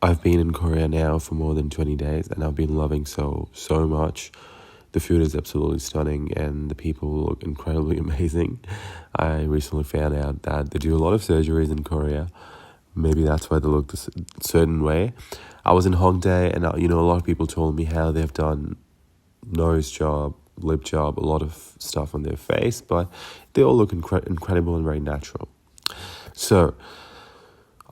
I've been in Korea now for more than 20 days and I've been loving Seoul so much. The food is absolutely stunning and the people look incredibly amazing. I recently found out that they do a lot of surgeries in Korea. Maybe that's why they look a certain way. I was in Hongdae and a lot of people told me how they've done nose job, lip job, a lot of stuff on their face, but they all look incredible and very natural. So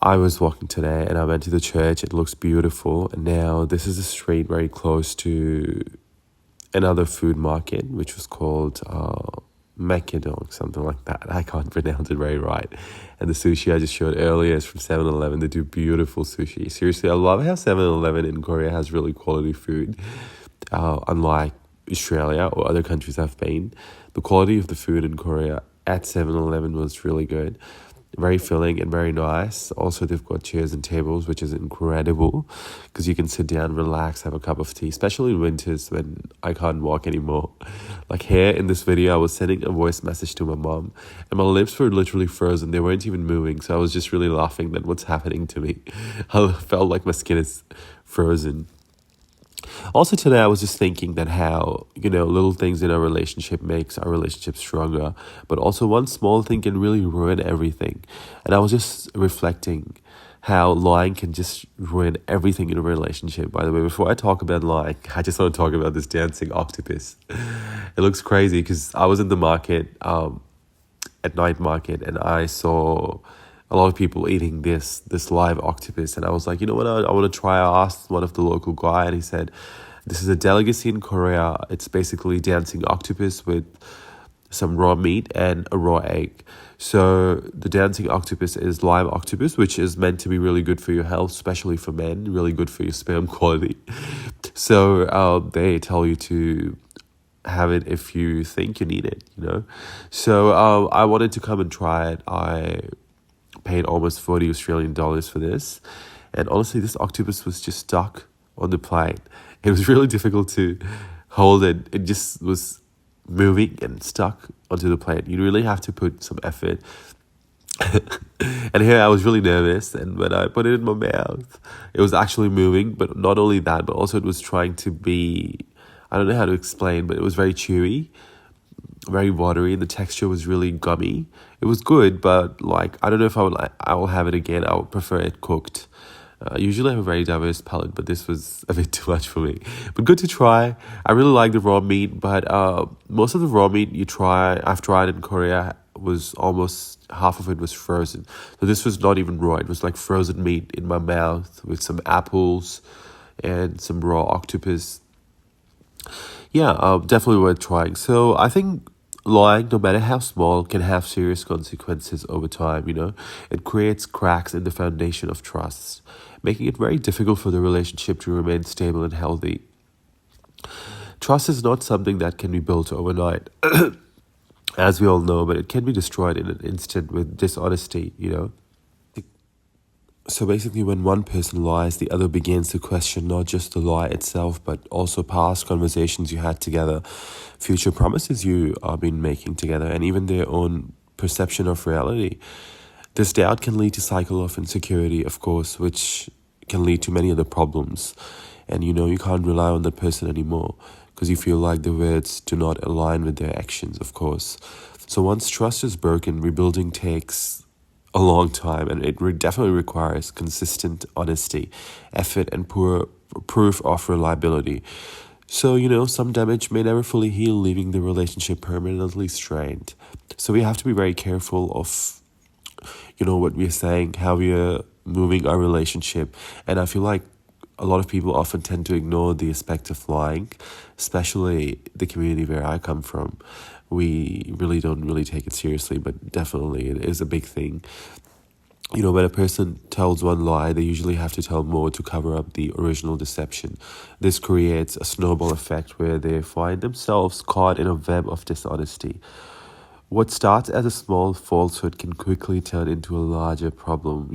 I was walking today and I went to the church. It looks beautiful. And now this is a street very close to another food market, which was called Mekkedong, something like that. I can't pronounce it very right. And the sushi I just showed earlier is from 7-Eleven. They do beautiful sushi. Seriously, I love how 7-Eleven in Korea has really quality food. Unlike Australia or other countries I've been, the quality of the food in Korea at 7-Eleven was really good. Very filling and very nice. Also, they've got chairs and tables, which is incredible because you can sit down, relax, have a cup of tea, especially in winters when I can't walk anymore. Like here in this video, I was sending a voice message to my mom and my lips were literally frozen. They weren't even moving. So I was just really laughing that what's happening to me. I felt like my skin is frozen. Also today I was just thinking that how, little things in our relationship makes our relationship stronger, but also one small thing can really ruin everything. And I was just reflecting how lying can just ruin everything in a relationship. By the way, before I talk about lying, I just want to talk about this dancing octopus. It looks crazy because I was in the market, at night market, and I saw a lot of people eating this live octopus, and I was like, you know what, I want to try. I asked one of the local guy and he said, this is a delicacy in Korea. It's basically dancing octopus with some raw meat and a raw egg. So the dancing octopus is live octopus, which is meant to be really good for your health, especially for men, really good for your sperm quality. So they tell you to have it if you think you need it, So I wanted to come and try it. I paid almost 40 Australian dollars for this, and honestly this octopus was just stuck on the plate. It was really difficult to hold it. It just was moving and stuck onto the plate. You really have to put some effort. And here I was really nervous, and when I put it in my mouth it was actually moving. But not only that, but also it was trying to be, I don't know how to explain, but it was very chewy, very watery, and the texture was really gummy. It was good, but I don't know if I will have it again. I would prefer it cooked. Usually I have a very diverse palate, but this was a bit too much for me. But good to try. I really like the raw meat, but most of the raw meat I've tried in Korea, was almost half of it was frozen. So this was not even raw. It was like frozen meat in my mouth with some apples and some raw octopus. Yeah, definitely worth trying. So I think lying, no matter how small, can have serious consequences over time, It creates cracks in the foundation of trust, making it very difficult for the relationship to remain stable and healthy. Trust is not something that can be built overnight, as we all know, but it can be destroyed in an instant with dishonesty, So basically, when one person lies, the other begins to question not just the lie itself, but also past conversations you had together, future promises you have been making together, and even their own perception of reality. This doubt can lead to a cycle of insecurity, of course, which can lead to many other problems. And you can't rely on that person anymore because you feel like the words do not align with their actions, of course. So once trust is broken, rebuilding takes a long time, and it definitely requires consistent honesty, effort, and proof of reliability. So, some damage may never fully heal, leaving the relationship permanently strained. So we have to be very careful of, what we're saying, how we are moving our relationship. And I feel like a lot of people often tend to ignore the aspect of lying, especially the community where I come from. We really don't take it seriously, but definitely it is a big thing. When a person tells one lie, they usually have to tell more to cover up the original deception. This creates a snowball effect where they find themselves caught in a web of dishonesty. What starts as a small falsehood can quickly turn into a larger problem,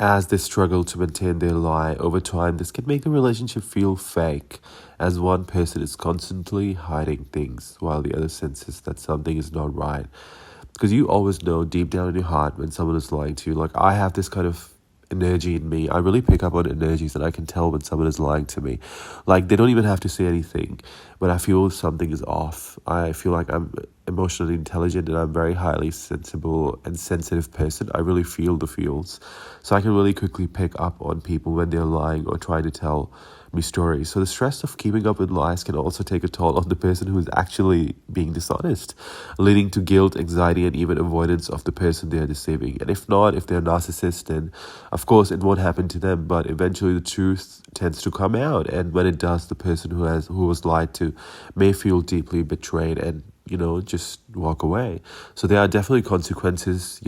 As they struggle to maintain their lie over time, this can make the relationship feel fake, as one person is constantly hiding things while the other senses that something is not right. Because you always know deep down in your heart when someone is lying to you. Like, I have this kind of energy in me. I really pick up on energies and I can tell when someone is lying to me. Like, they don't even have to say anything, but I feel something is off. I feel like I'm emotionally intelligent and I'm very highly sensible and sensitive person. I really feel the feels. So I can really quickly pick up on people when they're lying or trying to tell me stories. So the stress of keeping up with lies can also take a toll on the person who is actually being dishonest, leading to guilt, anxiety, and even avoidance of the person they are deceiving. And if not, if they're a narcissist, then of course it won't happen to them, but eventually the truth tends to come out. And when it does, the person who was lied to may feel deeply betrayed and, just walk away. So there are definitely consequences,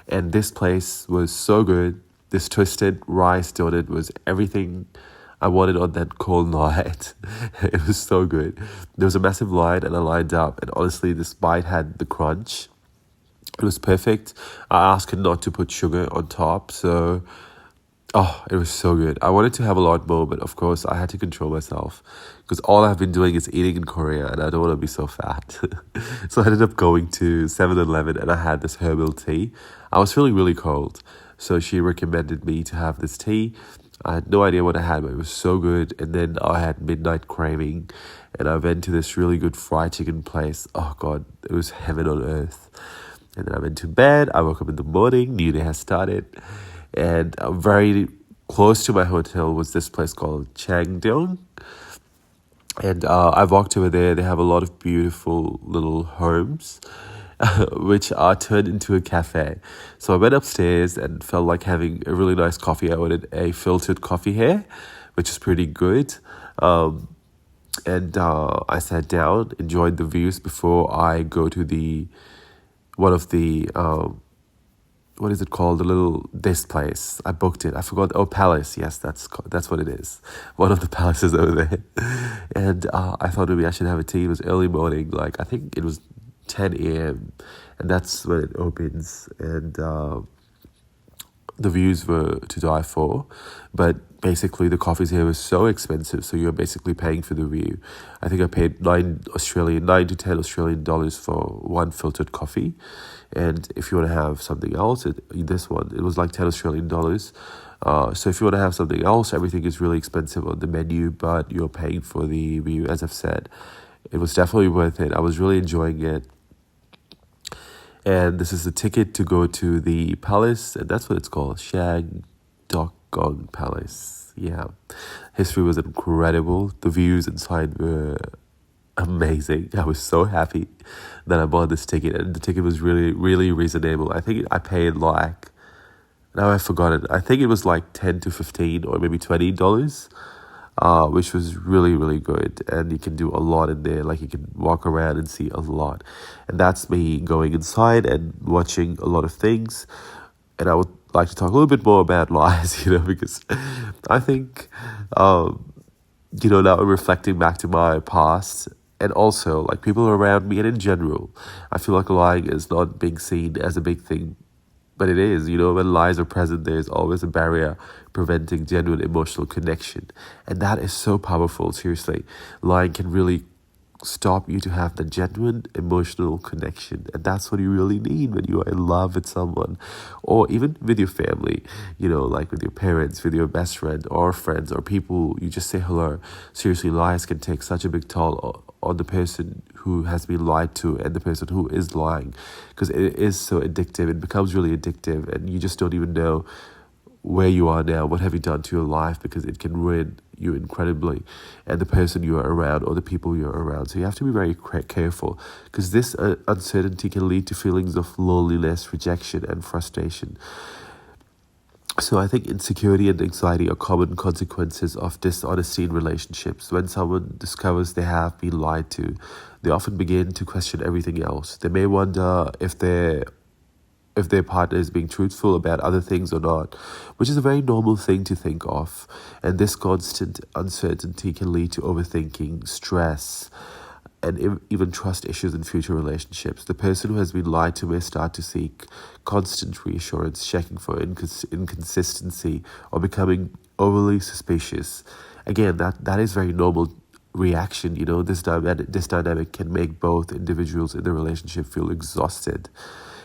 and this place was so good. This twisted rice donut was everything I wanted on that cold night. It was so good. There was a massive line and I lined up, and honestly this bite had the crunch. It was perfect. I asked her not to put sugar on top, so it was so good. I wanted to have a lot more, but of course I had to control myself because all I've been doing is eating in Korea and I don't want to be so fat. So I ended up going to 7-Eleven and I had this herbal tea. I was feeling really cold, so she recommended me to have this tea. I had no idea what I had, but it was so good. And then I had midnight craving and I went to this really good fried chicken place. Oh God, it was heaven on earth. And then I went to bed. I woke up in the morning, new day has started. And very close to my hotel was this place called Changdeokgung. And I walked over there. They have a lot of beautiful little homes, which are turned into a cafe. So I went upstairs and felt like having a really nice coffee. I ordered a filtered coffee here, which is pretty good. And I sat down, enjoyed the views before I go to one of the what is it called? This place. I booked it. I forgot. Oh, Palace. Yes, that's what it is. One of the palaces over there. And I thought maybe I should have a tea. It was early morning. Like, I think it was 10 a.m. and that's when it opens. And the views were to die for. But basically, the coffees here were so expensive. So you're basically paying for the view. I think I paid 9 to 10 Australian dollars for one filtered coffee. And if you want to have something else, it was like 10 Australian dollars. So if you want to have something else, everything is really expensive on the menu, but you're paying for the view, as I've said. It was definitely worth it. I was really enjoying it. And this is the ticket to go to the palace, and that's what it's called, Changdeokgung Palace. Yeah. History was incredible. The views inside were amazing. I was so happy that I bought this ticket, and the ticket was really, really reasonable. I think I paid now I've forgotten. I think it was like $10 to $15 or maybe $20, which was really, really good. And you can do a lot in there. Like, you can walk around and see a lot. And that's me going inside and watching a lot of things. And I would like to talk a little bit more about lies, because I think, now I'm reflecting back to my past. And also, like, people around me and in general, I feel like lying is not being seen as a big thing. But it is, when lies are present, there's always a barrier preventing genuine emotional connection. And that is so powerful, seriously. Lying can really stop you to have the genuine emotional connection. And that's what you really need when you are in love with someone. Or even with your family, like with your parents, with your best friend or friends or people you just say hello. Seriously, lies can take such a big toll on the person who has been lied to and the person who is lying, because it is so addictive. It becomes really addictive and you just don't even know where you are now, what have you done to your life, because it can ruin you incredibly and the person you are around or the people you're around. So you have to be very careful, because this uncertainty can lead to feelings of loneliness, rejection and frustration. So I think insecurity and anxiety are common consequences of dishonesty in relationships. When someone discovers they have been lied to, they often begin to question everything else. They may wonder if their partner is being truthful about other things or not, which is a very normal thing to think of. And this constant uncertainty can lead to overthinking, stress, and even trust issues in future relationships. The person who has been lied to may start to seek constant reassurance, checking for inconsistency, or becoming overly suspicious. Again, that is very normal reaction. This dynamic can make both individuals in the relationship feel exhausted.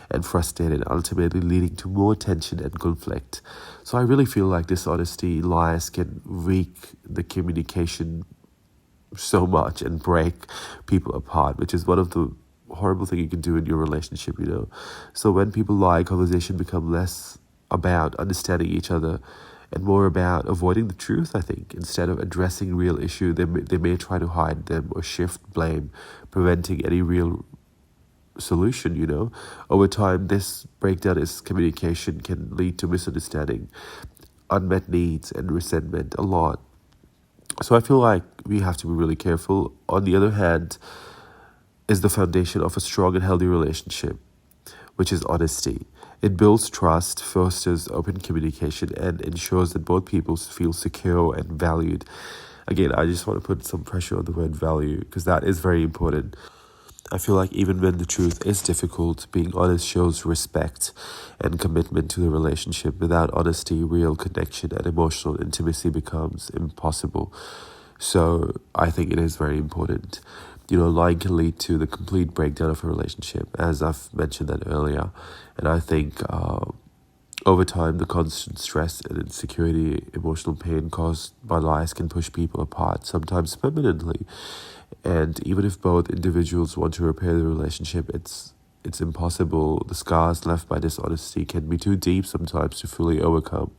and frustrated, ultimately leading to more tension and conflict. So I really feel like dishonesty, lies can wreak the communication so much and break people apart, which is one of the horrible thing you can do in your relationship, you know. So when people lie, conversation become less about understanding each other and more about avoiding the truth, I think. Instead of addressing real issue, they may try to hide them or shift blame, preventing any real solution, you know. Over time, this breakdown in communication can lead to misunderstanding, unmet needs, and resentment a lot. So I feel like we have to be really careful. On the other hand, is the foundation of a strong and healthy relationship, which is honesty. It builds trust, fosters open communication, and ensures that both people feel secure and valued. Again, I just want to put some pressure on the word value because that is very important. I feel like even when the truth is difficult, being honest shows respect and commitment to the relationship. Without honesty, real connection and emotional intimacy becomes impossible. So I think it is very important. You know, lying can lead to the complete breakdown of a relationship, as I've mentioned that earlier. And I think over time, the constant stress and insecurity, emotional pain caused by lies can push people apart, sometimes permanently. And even if both individuals want to repair the relationship, it's impossible. The scars left by dishonesty can be too deep sometimes to fully overcome.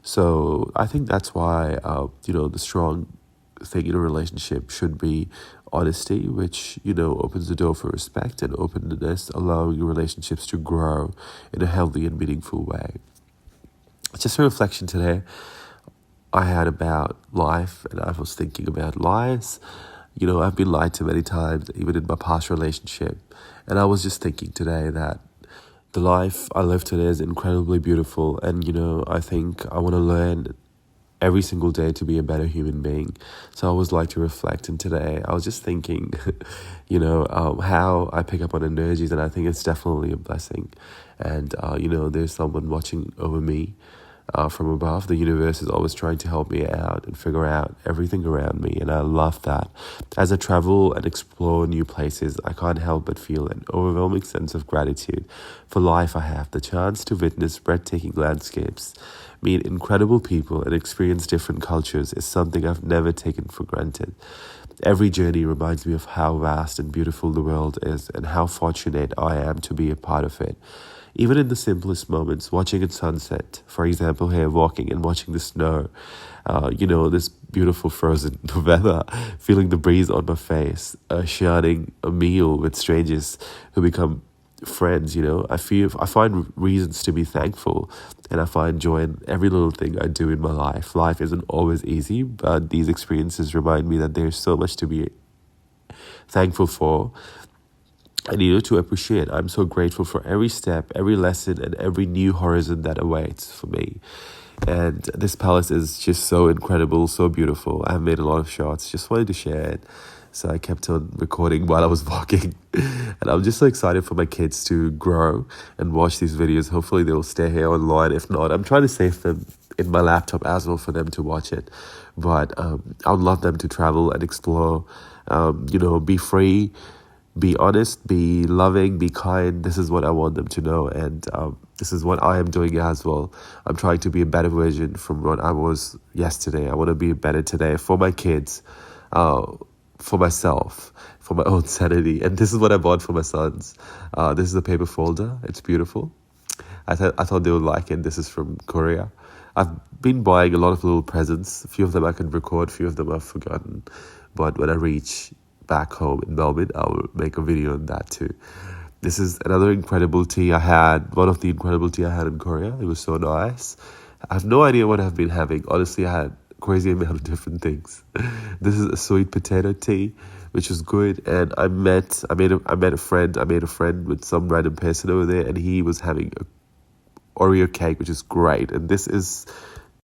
So I think that's why, the strong thing in a relationship should be honesty, which, opens the door for respect and openness, allowing relationships to grow in a healthy and meaningful way. Just a reflection today I had about life, and I was thinking about lies. I've been lied to many times, even in my past relationship. And I was just thinking today that the life I live today is incredibly beautiful. And, I think I want to learn every single day to be a better human being. So I always like to reflect. And today I was just thinking, how I pick up on energies. And I think it's definitely a blessing. And, there's someone watching over me. From above. The universe is always trying to help me out and figure out everything around me, and I love that. As I travel and explore new places, I can't help but feel an overwhelming sense of gratitude for life I have. The chance to witness breathtaking landscapes, meet incredible people, and experience different cultures is something I've never taken for granted. Every journey reminds me of how vast and beautiful the world is and how fortunate I am to be a part of it. Even in the simplest moments, watching a sunset, for example, here walking and watching the snow, this beautiful frozen weather, feeling the breeze on my face, sharing a meal with strangers who become friends, I find reasons to be thankful, and I find joy in every little thing I do in my life. Life isn't always easy, but these experiences remind me that there's so much to be thankful for. And to appreciate. I'm so grateful for every step, every lesson, and every new horizon that awaits for me. And this palace is just so incredible, so beautiful. I've made a lot of shots, just wanted to share it. So I kept on recording while I was walking. And I'm just so excited for my kids to grow and watch these videos. Hopefully they'll stay here online. If not, I'm trying to save them in my laptop as well for them to watch it. But I would love them to travel and explore, be free, be honest, be loving, be kind. This is what I want them to know, and this is what I am doing as well. I'm trying to be a better version from what I was yesterday. I want to be better today for my kids, for myself, for my own sanity. And this is what I bought for my sons. This is a paper folder. It's beautiful. I thought they would like it. This is from Korea. I've been buying a lot of little presents. A few of them I could record, a few of them I've forgotten. But when I reach back home in Melbourne, I will make a video on that too. This is another incredible tea I had, one of the incredible tea I had in Korea. It was so nice. I have no idea what I've been having. Honestly, I had a crazy amount of different things. This is a sweet potato tea, which is good. And I made a friend with some random person over there, and he was having a Oreo cake, which is great. And this is